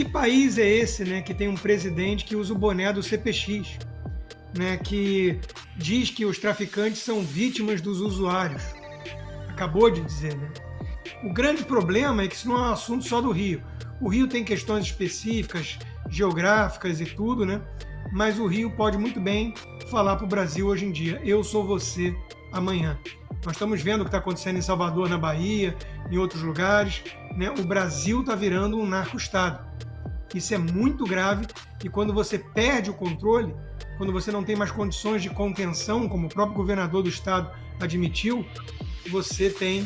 Que país é esse, né, que tem um presidente que usa o boné do CPX, né, que diz que os traficantes são vítimas dos usuários? Acabou de dizer, né? O grande problema é que isso não é um assunto só do Rio. O Rio tem questões específicas, geográficas e tudo, né? Mas o Rio pode muito bem falar para o Brasil hoje em dia: eu sou você amanhã. Nós estamos vendo o que está acontecendo em Salvador, na Bahia, em outros lugares, né? O Brasil está virando um narco-estado. Isso é muito grave e quando você perde o controle, quando você não tem mais condições de contenção, como o próprio governador do estado admitiu, você tem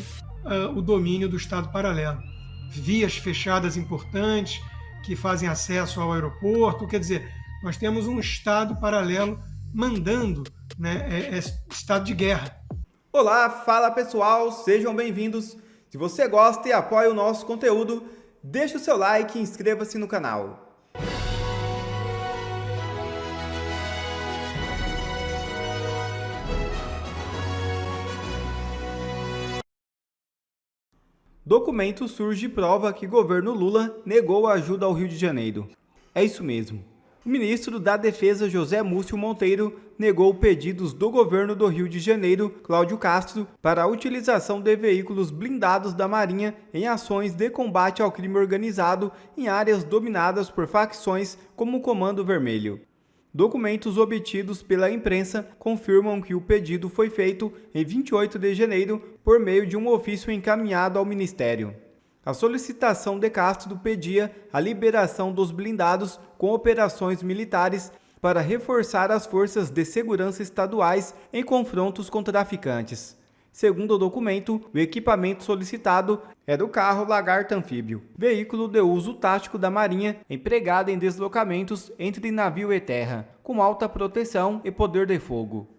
o domínio do estado paralelo. Vias fechadas importantes que fazem acesso ao aeroporto, quer dizer, nós temos um estado paralelo mandando, né, estado de guerra. Olá, fala pessoal, sejam bem-vindos. Se você gosta e apoia o nosso conteúdo, deixe o seu like e inscreva-se no canal. Documento surge e prova que governo Lula negou a ajuda ao Rio de Janeiro. É isso mesmo. O ministro da Defesa, José Múcio Monteiro, negou pedidos do governo do Rio de Janeiro, Cláudio Castro, para a utilização de veículos blindados da Marinha em ações de combate ao crime organizado em áreas dominadas por facções como o Comando Vermelho. Documentos obtidos pela imprensa confirmam que o pedido foi feito em 28 de janeiro por meio de um ofício encaminhado ao Ministério. A solicitação de Castro pedia a liberação dos blindados com operações militares para reforçar as forças de segurança estaduais em confrontos com traficantes. Segundo o documento, o equipamento solicitado era o carro Lagarta Anfíbio, veículo de uso tático da Marinha empregado em deslocamentos entre navio e terra, com alta proteção e poder de fogo.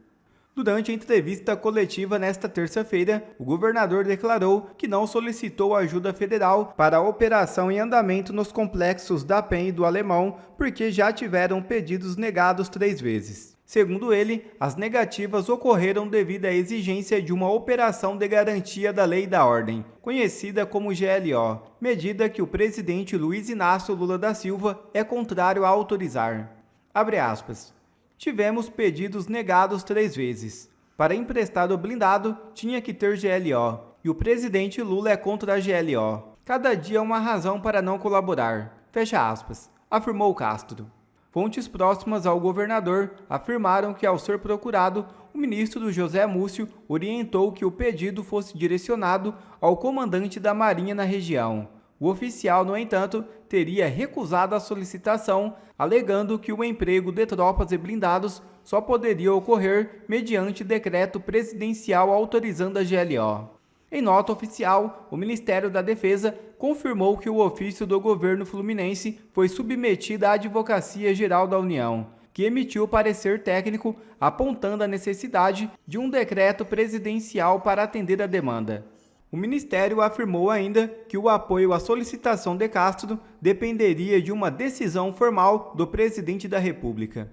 Durante a entrevista coletiva nesta terça-feira, o governador declarou que não solicitou ajuda federal para a operação em andamento nos complexos da PEN e do Alemão, porque já tiveram pedidos negados 3 vezes. Segundo ele, as negativas ocorreram devido à exigência de uma operação de garantia da lei e da ordem, conhecida como GLO, medida que o presidente Luiz Inácio Lula da Silva é contrário a autorizar. Abre aspas. Tivemos pedidos negados 3 vezes. Para emprestar o blindado, tinha que ter GLO, e o presidente Lula é contra a GLO. Cada dia é uma razão para não colaborar. Fecha aspas, afirmou Castro. Fontes próximas ao governador afirmaram que, ao ser procurado, o ministro José Múcio orientou que o pedido fosse direcionado ao comandante da Marinha na região. O oficial, no entanto, teria recusado a solicitação, alegando que o emprego de tropas e blindados só poderia ocorrer mediante decreto presidencial autorizando a GLO. Em nota oficial, o Ministério da Defesa confirmou que o ofício do governo fluminense foi submetido à Advocacia Geral da União, que emitiu parecer técnico apontando a necessidade de um decreto presidencial para atender a demanda. O Ministério afirmou ainda que o apoio à solicitação de Castro dependeria de uma decisão formal do presidente da República.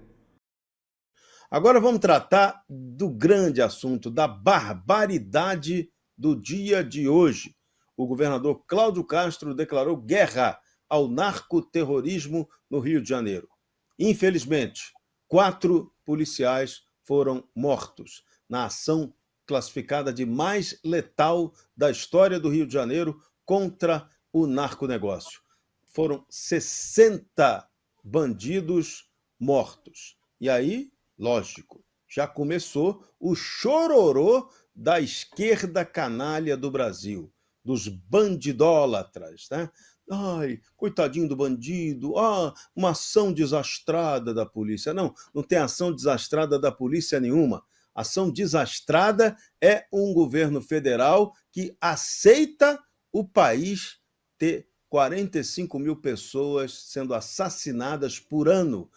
Agora vamos tratar do grande assunto, da barbaridade do dia de hoje. O governador Cláudio Castro declarou guerra ao narcoterrorismo no Rio de Janeiro. Infelizmente, 4 policiais foram mortos na ação classificada de mais letal da história do Rio de Janeiro contra o narconegócio. Foram 60 bandidos mortos. E aí, lógico, já começou o chororô da esquerda canalha do Brasil, dos bandidólatras, né? Ai, coitadinho do bandido, uma ação desastrada da polícia. Não tem ação desastrada da polícia nenhuma. Ação desastrada é um governo federal que aceita o país ter 45 mil pessoas sendo assassinadas por ano,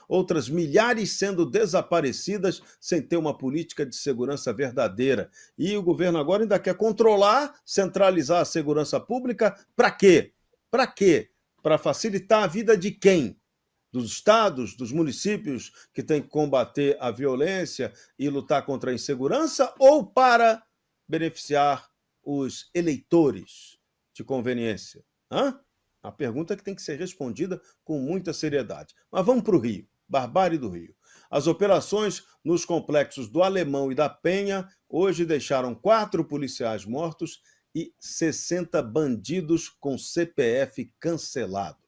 outras milhares sendo desaparecidas sem ter uma política de segurança verdadeira. E o governo agora ainda quer controlar, centralizar a segurança pública. Para quê? Para quê? Para facilitar a vida de quem? Dos estados, dos municípios que têm que combater a violência e lutar contra a insegurança, ou para beneficiar os eleitores de conveniência? A pergunta que tem que ser respondida com muita seriedade. Mas vamos para o Rio, barbárie do Rio. As operações nos complexos do Alemão e da Penha hoje deixaram 4 policiais mortos e 60 bandidos com CPF cancelado.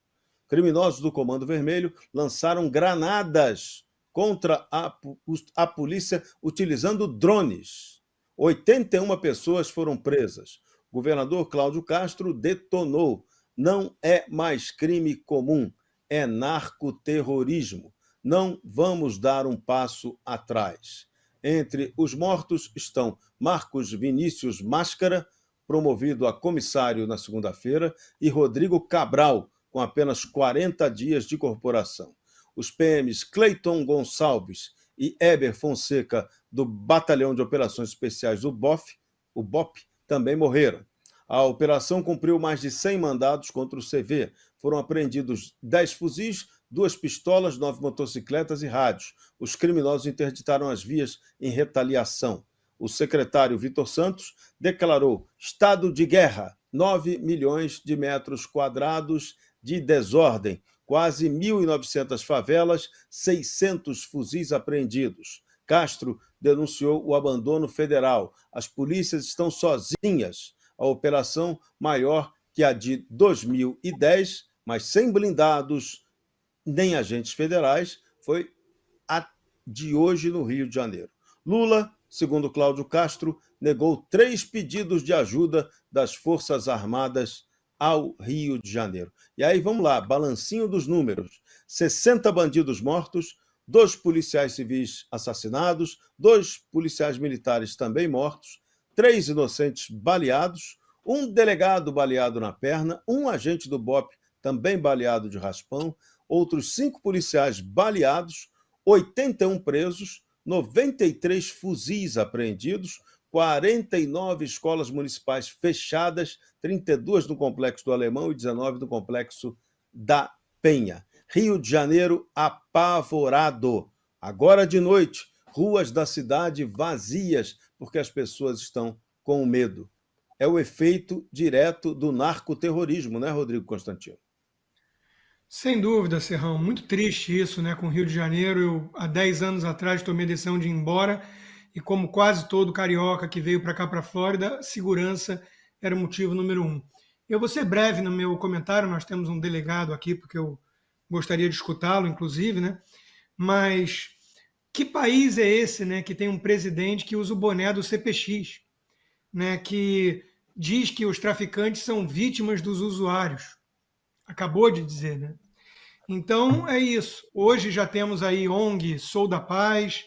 Criminosos do Comando Vermelho lançaram granadas contra a polícia utilizando drones. 81 pessoas foram presas. O governador Cláudio Castro detonou. Não é mais crime comum, é narcoterrorismo. Não vamos dar um passo atrás. Entre os mortos estão Marcos Vinícius Máscara, promovido a comissário na segunda-feira, e Rodrigo Cabral, com apenas 40 dias de corporação. Os PMs Cleiton Gonçalves e Eber Fonseca, do Batalhão de Operações Especiais do BOP, também morreram. A operação cumpriu mais de 100 mandados contra o CV. Foram apreendidos 10 fuzis, 2 pistolas, 9 motocicletas e rádios. Os criminosos interditaram as vias em retaliação. O secretário Vitor Santos declarou estado de guerra, 9 milhões de metros quadrados de desordem, quase 1.900 favelas, 600 fuzis apreendidos. Castro denunciou o abandono federal. As polícias estão sozinhas. A operação maior que a de 2010, mas sem blindados nem agentes federais, foi a de hoje no Rio de Janeiro. Lula, segundo Cláudio Castro, negou 3 pedidos de ajuda das Forças Armadas ao Rio de Janeiro. E aí, vamos lá, balancinho dos números. 60 bandidos mortos, 2 policiais civis assassinados, 2 policiais militares também mortos, 3 inocentes baleados, 1 delegado baleado na perna, 1 agente do BOP também baleado de raspão, outros 5 policiais baleados, 81 presos, 93 fuzis apreendidos, 49 escolas municipais fechadas, 32 no Complexo do Alemão e 19 no Complexo da Penha. Rio de Janeiro apavorado. Agora de noite, ruas da cidade vazias, porque as pessoas estão com medo. É o efeito direto do narcoterrorismo, né, Rodrigo Constantino? Sem dúvida, Serrão. Muito triste isso, né? Com o Rio de Janeiro. Eu, há 10 anos atrás, tomei a decisão de ir embora. E como quase todo carioca que veio para cá, para a Flórida, segurança era o motivo número 1. Eu vou ser breve no meu comentário. Nós temos um delegado aqui, porque eu gostaria de escutá-lo, inclusive, né? Mas que país é esse, né? Que tem um presidente que usa o boné do CPX, né? Que diz que os traficantes são vítimas dos usuários. Acabou de dizer, né? Então é isso. Hoje já temos aí ONG Sou da Paz,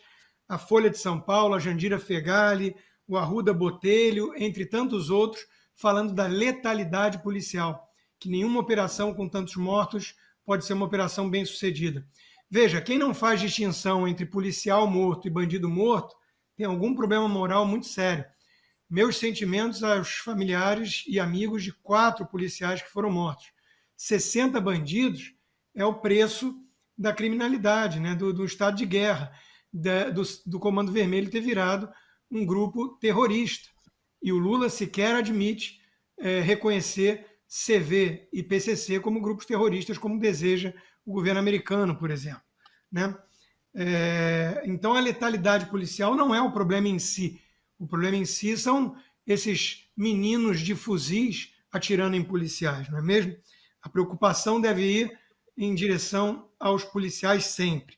a Folha de São Paulo, a Jandira Fegali, o Arruda Botelho, entre tantos outros, falando da letalidade policial, que nenhuma operação com tantos mortos pode ser uma operação bem-sucedida. Veja, quem não faz distinção entre policial morto e bandido morto tem algum problema moral muito sério. Meus sentimentos aos familiares e amigos de 4 policiais que foram mortos. 60 bandidos é o preço da criminalidade, né? do estado de guerra, do Comando Vermelho ter virado um grupo terrorista. E o Lula sequer admite reconhecer CV e PCC como grupos terroristas, como deseja o governo americano, por exemplo. Né? Então, a letalidade policial não é o problema em si. O problema em si são esses meninos de fuzis atirando em policiais, não é mesmo? A preocupação deve ir em direção aos policiais sempre.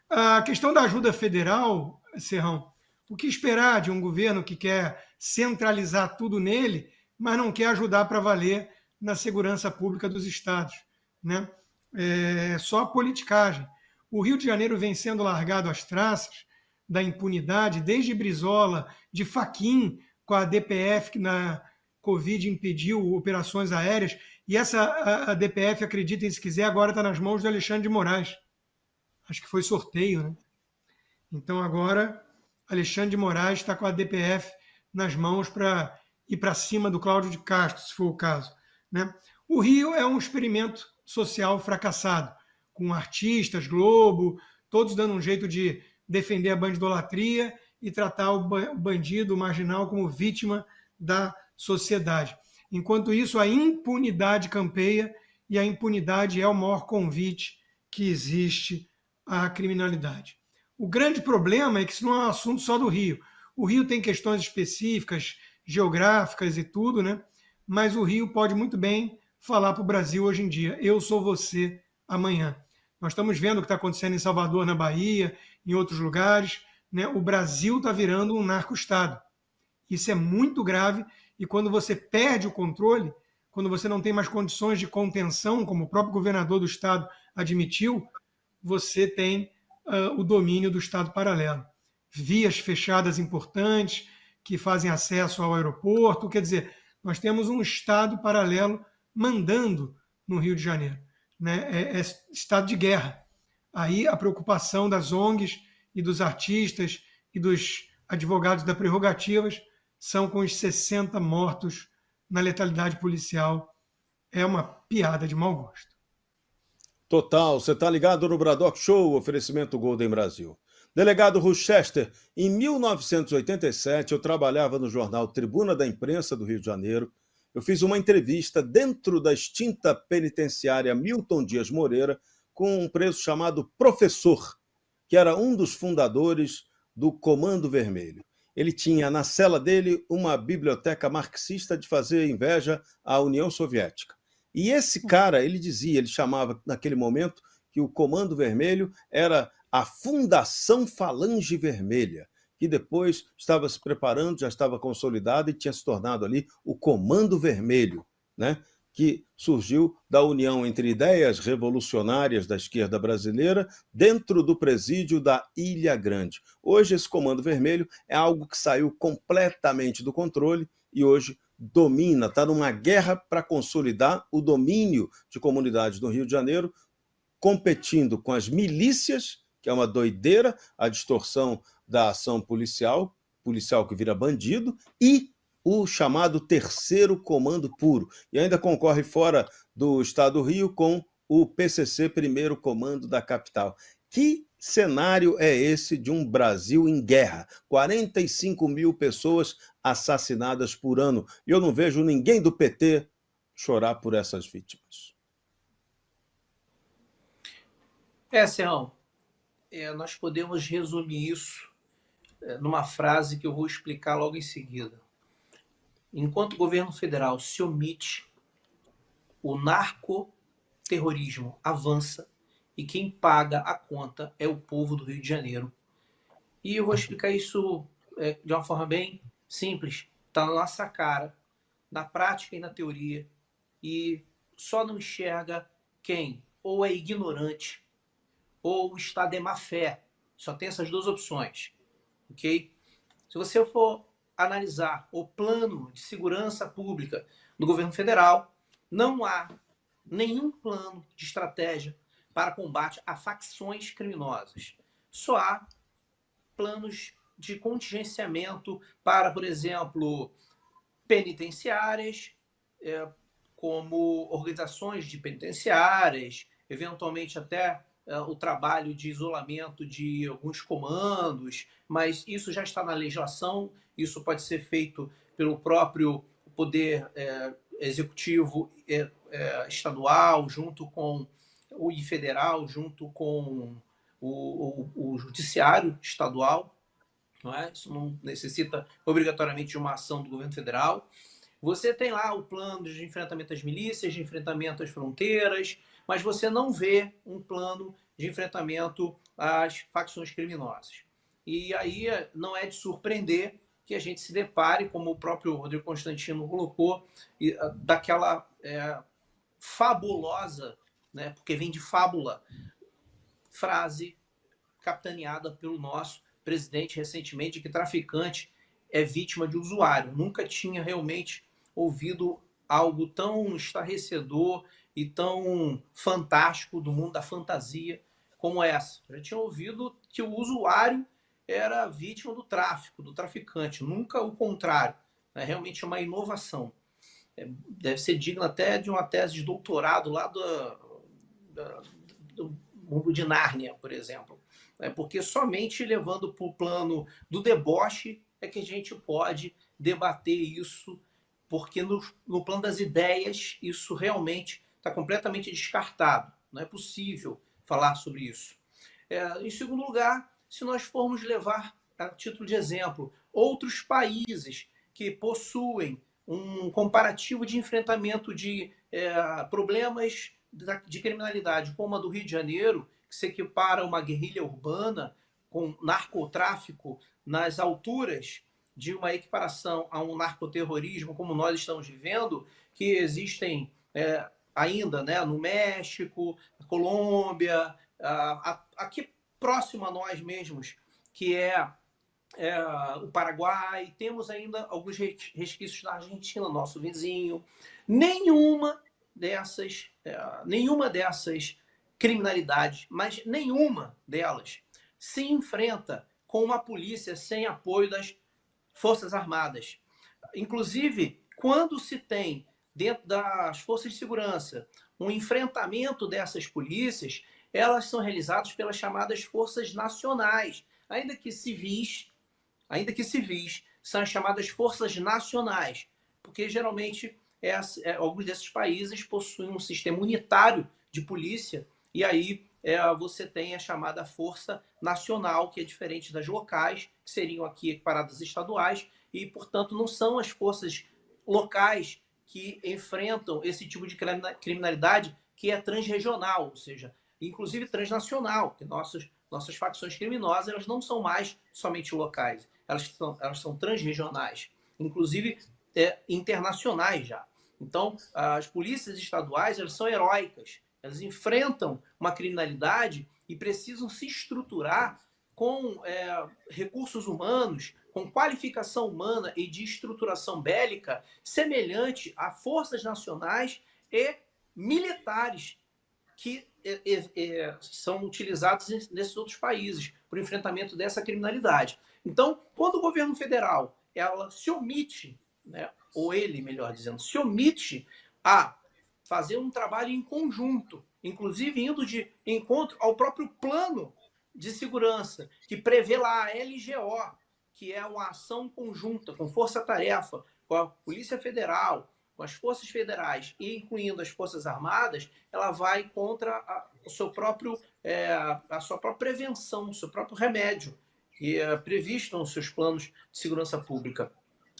A questão da ajuda federal, Serrão, o que esperar de um governo que quer centralizar tudo nele, mas não quer ajudar para valer na segurança pública dos estados, né? É só politicagem. O Rio de Janeiro vem sendo largado às traças da impunidade, desde Brizola, de Fachin, com a DPF, que na Covid impediu operações aéreas, e a DPF, acreditem se quiser, agora está nas mãos do Alexandre de Moraes. Acho que foi sorteio, né? Então agora Alexandre de Moraes está com a DPF nas mãos para ir para cima do Cláudio de Castro, se for o caso, né? O Rio é um experimento social fracassado, com artistas, Globo, todos dando um jeito de defender a bandidolatria e tratar o bandido, o marginal, como vítima da sociedade. Enquanto isso, a impunidade campeia e a impunidade é o maior convite que existe à criminalidade. O grande problema é que isso não é um assunto só do Rio. O Rio tem questões específicas, geográficas e tudo, né? Mas o Rio pode muito bem falar para o Brasil hoje em dia: eu sou você amanhã. Nós estamos vendo o que está acontecendo em Salvador, na Bahia, em outros lugares, né? O Brasil está virando um narco-estado. Isso é muito grave, e quando você perde o controle, quando você não tem mais condições de contenção, como o próprio governador do estado admitiu, você tem o domínio do estado paralelo. Vias fechadas importantes que fazem acesso ao aeroporto, quer dizer, nós temos um estado paralelo mandando no Rio de Janeiro, né? É estado de guerra. Aí a preocupação das ONGs e dos artistas e dos advogados da prerrogativas são com os 60 mortos na letalidade policial. É uma piada de mau gosto. Total, você tá ligado no Bradock Show, oferecimento Golden Brasil. Delegado Rochester, em 1987 eu trabalhava no jornal Tribuna da Imprensa do Rio de Janeiro. Eu fiz uma entrevista dentro da extinta penitenciária Milton Dias Moreira com um preso chamado Professor, que era um dos fundadores do Comando Vermelho. Ele tinha na cela dele uma biblioteca marxista de fazer inveja à União Soviética. E esse cara, ele chamava naquele momento que o Comando Vermelho era a Fundação Falange Vermelha, que depois estava se preparando, já estava consolidado e tinha se tornado ali o Comando Vermelho, né? Que surgiu da união entre ideias revolucionárias da esquerda brasileira dentro do presídio da Ilha Grande. Hoje esse Comando Vermelho é algo que saiu completamente do controle e hoje domina, está numa guerra para consolidar o domínio de comunidades no Rio de Janeiro, competindo com as milícias, que é uma doideira, a distorção da ação policial que vira bandido, e o chamado Terceiro Comando Puro. E ainda concorre fora do estado do Rio com o PCC, Primeiro Comando da capital. Que cenário é esse de um Brasil em guerra? 45 mil pessoas assassinadas por ano. E eu não vejo ninguém do PT chorar por essas vítimas. Serrão, nós podemos resumir isso numa frase que eu vou explicar logo em seguida. Enquanto o governo federal se omite, o narcoterrorismo avança e quem paga a conta é o povo do Rio de Janeiro. E eu vou explicar isso de uma forma bem simples. Está na nossa cara, na prática e na teoria. E só não enxerga quem ou é ignorante ou está de má fé. Só tem essas duas opções. Ok? Se você for analisar o plano de segurança pública do governo federal, não há nenhum plano de estratégia para combate a facções criminosas. Só há planos de contingenciamento para, por exemplo, penitenciárias, como organizações de penitenciárias, eventualmente até o trabalho de isolamento de alguns comandos, mas isso já está na legislação, isso pode ser feito pelo próprio poder executivo estadual, junto com o federal, junto com o judiciário estadual, não é? Isso não necessita obrigatoriamente de uma ação do governo federal. Você tem lá o plano de enfrentamento às milícias, de enfrentamento às fronteiras, mas você não vê um plano de enfrentamento às facções criminosas. E aí não é de surpreender que a gente se depare, como o próprio Rodrigo Constantino colocou, daquela fabulosa, né, porque vem de fábula, frase capitaneada pelo nosso presidente recentemente, de que traficante é vítima de usuário. Nunca tinha realmente ouvido algo tão estarrecedor e tão fantástico do mundo da fantasia como essa. Já tinha ouvido que o usuário era vítima do tráfico, do traficante, nunca o contrário. É realmente uma inovação. Deve ser digna até de uma tese de doutorado lá do mundo de Nárnia, por exemplo. Porque somente levando para o plano do deboche é que a gente pode debater isso, porque no plano das ideias isso realmente está completamente descartado. Não é possível falar sobre isso. Em segundo lugar, se nós formos levar, a título de exemplo, outros países que possuem um comparativo de enfrentamento de problemas de criminalidade, como a do Rio de Janeiro, que se equipara a uma guerrilha urbana com narcotráfico nas alturas de uma equiparação a um narcoterrorismo como nós estamos vivendo, que existem ainda, né, no México, na Colômbia, aqui próximo a nós mesmos, que é o Paraguai, temos ainda alguns resquícios na Argentina, nosso vizinho. Nenhuma dessas criminalidades, mas nenhuma delas se enfrenta com uma polícia sem apoio das Forças Armadas. Inclusive, quando se tem dentro das forças de segurança um enfrentamento dessas polícias, elas são realizadas pelas chamadas forças nacionais, ainda que civis, são as chamadas forças nacionais, porque geralmente alguns desses países possuem um sistema unitário de polícia, e aí você tem a chamada força nacional, que é diferente das locais, que seriam aqui equiparadas estaduais, e, portanto, não são as forças locais que enfrentam esse tipo de criminalidade que é transregional, ou seja, inclusive transnacional, que nossas facções criminosas elas não são mais somente locais, elas são transregionais, inclusive internacionais já. Então, as polícias estaduais elas são heróicas, elas enfrentam uma criminalidade e precisam se estruturar com recursos humanos, com qualificação humana e de estruturação bélica semelhante a forças nacionais e militares que são utilizados nesses outros países para o enfrentamento dessa criminalidade. Então, quando o governo federal ela se omite, né, ou ele, melhor dizendo, se omite a fazer um trabalho em conjunto, inclusive indo de encontro ao próprio plano de segurança, que prevê lá a LGO, que é uma ação conjunta, com força-tarefa, com a Polícia Federal, com as forças federais e incluindo as Forças Armadas, ela vai contra a sua própria prevenção, o seu próprio remédio, que é previsto nos seus planos de segurança pública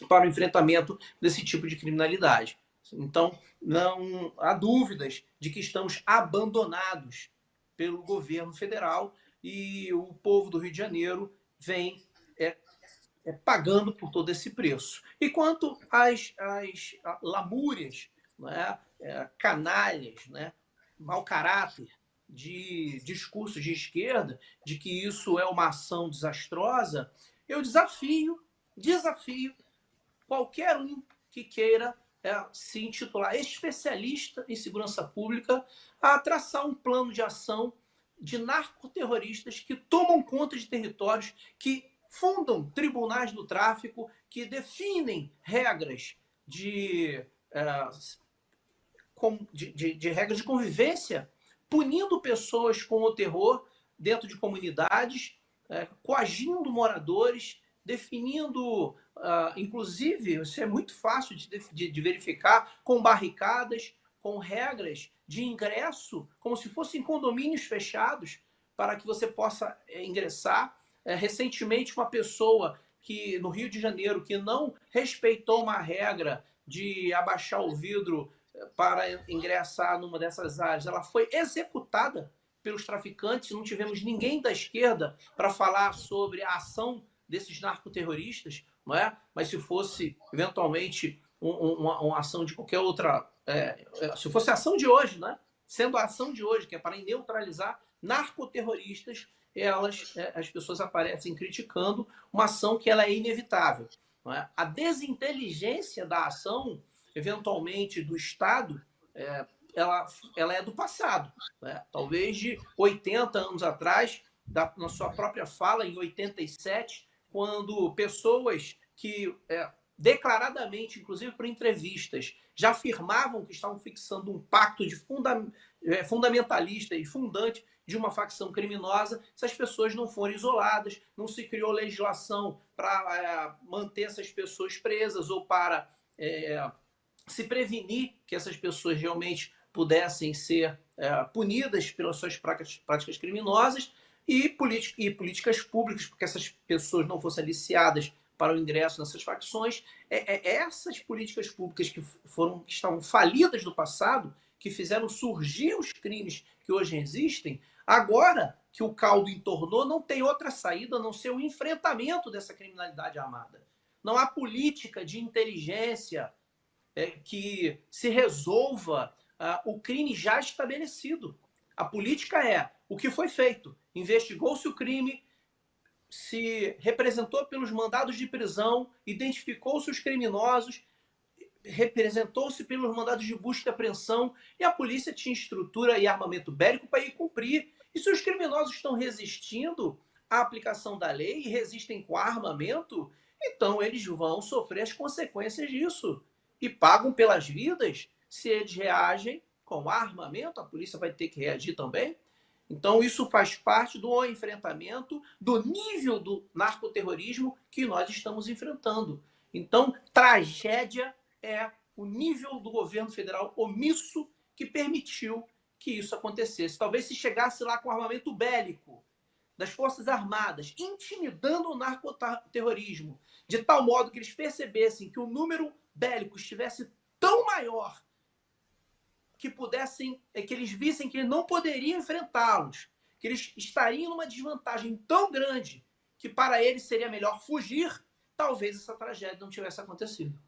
para o enfrentamento desse tipo de criminalidade. Então, não há dúvidas de que estamos abandonados pelo governo federal e o povo do Rio de Janeiro vem pagando por todo esse preço. E quanto às lamúrias, né, canalhas, né, mau caráter de discursos de esquerda, de que isso é uma ação desastrosa, eu desafio qualquer um que queira se intitular especialista em segurança pública a traçar um plano de ação de narcoterroristas que tomam conta de territórios, que fundam tribunais do tráfico, que definem regras de regras de convivência, punindo pessoas com o terror dentro de comunidades, coagindo moradores, definindo, inclusive, isso é muito fácil de verificar, com barricadas, com regras de ingresso, como se fossem condomínios fechados, para que você possa ingressar. Recentemente, uma pessoa que no Rio de Janeiro que não respeitou uma regra de abaixar o vidro para ingressar numa dessas áreas, ela foi executada pelos traficantes. Não tivemos ninguém da esquerda para falar sobre a ação desses narcoterroristas, não é? Mas se fosse eventualmente uma ação de qualquer outra, se fosse a ação de hoje, né? Sendo a ação de hoje, que é para neutralizar narcoterroristas, as pessoas aparecem criticando uma ação que ela é inevitável. Não é? A desinteligência da ação, eventualmente, do Estado, ela é do passado. Né? Talvez de 80 anos atrás, na sua própria fala, em 87, quando pessoas que declaradamente, inclusive por entrevistas, já afirmavam que estavam fixando um pacto de fundamentalista e fundante de uma facção criminosa, essas pessoas não foram isoladas, não se criou legislação para manter essas pessoas presas ou para se prevenir que essas pessoas realmente pudessem ser punidas pelas suas práticas criminosas e políticas públicas, porque essas pessoas não fossem aliciadas para o ingresso nessas facções. Essas políticas públicas que estavam falidas no passado, que fizeram surgir os crimes que hoje existem, agora que o caldo entornou, não tem outra saída a não ser o enfrentamento dessa criminalidade armada. Não há política de inteligência que se resolva o crime já estabelecido. A política é o que foi feito. Investigou-se o crime, se representou pelos mandados de prisão, identificou-se os criminosos, representou-se pelos mandados de busca e apreensão, e a polícia tinha estrutura e armamento bélico para ir cumprir. E se os criminosos estão resistindo à aplicação da lei e resistem com armamento, então eles vão sofrer as consequências disso. E pagam pelas vidas. Se eles reagem com armamento, a polícia vai ter que reagir também. Então isso faz parte do enfrentamento, do nível do narcoterrorismo que nós estamos enfrentando. Então, tragédia é o nível do governo federal omisso que permitiu que isso acontecesse. Talvez se chegasse lá com armamento bélico das Forças Armadas, intimidando o narcoterrorismo, de tal modo que eles percebessem que o número bélico estivesse tão maior que eles vissem que não poderiam enfrentá-los, que eles estariam numa desvantagem tão grande que para eles seria melhor fugir, talvez essa tragédia não tivesse acontecido.